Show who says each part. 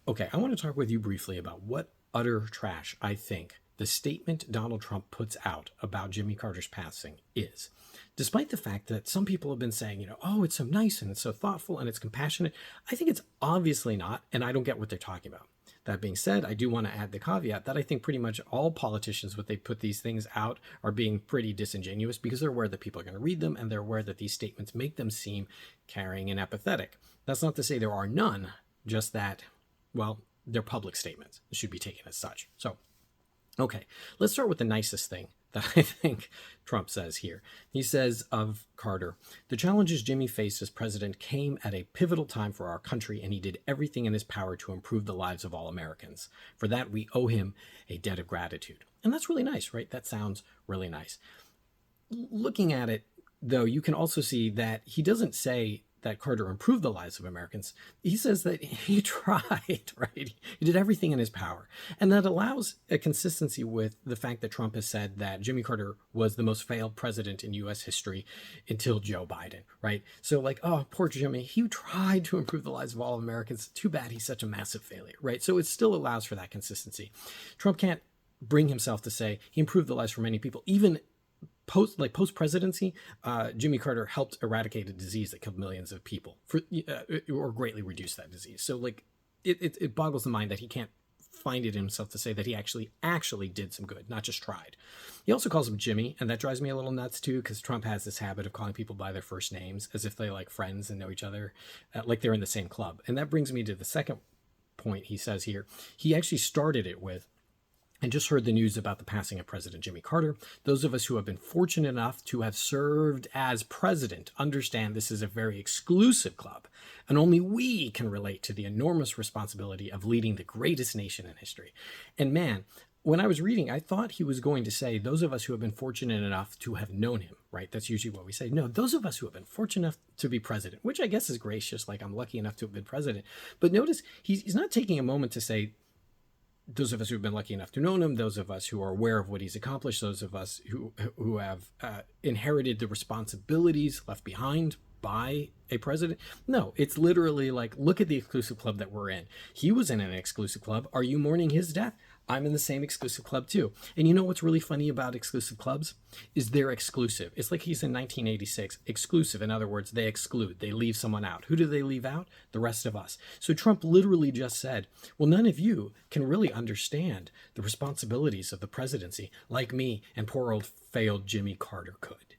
Speaker 1: Okay, I want to talk with you briefly about what utter trash I think the statement Donald Trump puts out about Jimmy Carter's passing is. Despite the fact that some people have been saying, oh, it's so nice and it's so thoughtful and it's compassionate, I think it's obviously not, and I don't get what they're talking about. That being said, I do want to add the caveat that I think pretty much all politicians, when they put these things out, are being pretty disingenuous because they're aware that people are going to read them and they're aware that these statements make them seem caring and apathetic. That's not to say there are none, just that, well, they're public statements. It should be taken as such. So, okay, let's start with the nicest thing that I think Trump says here. He says of Carter, the challenges Jimmy faced as president came at a pivotal time for our country, and he did everything in his power to improve the lives of all Americans. For that, we owe him a debt of gratitude. And that's really nice, right? That sounds really nice. Looking at it, though, you can also see that he doesn't say that Carter improved the lives of Americans. He says that he tried, right? He did everything in his power. And that allows a consistency with the fact that Trump has said that Jimmy Carter was the most failed president in US history until Joe Biden, right? So like, oh, poor Jimmy, he tried to improve the lives of all Americans. Too bad he's such a massive failure, right? So it still allows for that consistency. Trump can't bring himself to say he improved the lives for many people, even post presidency. Jimmy Carter helped eradicate a disease that killed millions of people, or greatly reduced that disease. So like, it boggles the mind that he can't find it in himself to say that he actually did some good, not just tried. He also calls him Jimmy, and that drives me a little nuts too, because Trump has this habit of calling people by their first names as if they like friends and know each other, like they're in the same club. And that brings me to the second point he says here. He actually started it with, and just heard the news about the passing of President Jimmy Carter. Those of us who have been fortunate enough to have served as president understand this is a very exclusive club, and only we can relate to the enormous responsibility of leading the greatest nation in history. And man, when I was reading, I thought he was going to say those of us who have been fortunate enough to have known him, right? That's usually what we say. No, those of us who have been fortunate enough to be president, which I guess is gracious, like I'm lucky enough to have been president. But notice he's not taking a moment to say, those of us who've been lucky enough to know him, those of us who are aware of what he's accomplished, those of us who have inherited the responsibilities left behind by a president. No, it's literally like, look at the exclusive club that we're in. He was in an exclusive club. Are you mourning his death? I'm in the same exclusive club too. And you know what's really funny about exclusive clubs is they're exclusive. It's like he's in 1986, exclusive. In other words, they exclude, they leave someone out. Who do they leave out? The rest of us. So Trump literally just said, well, none of you can really understand the responsibilities of the presidency like me and poor old failed Jimmy Carter could.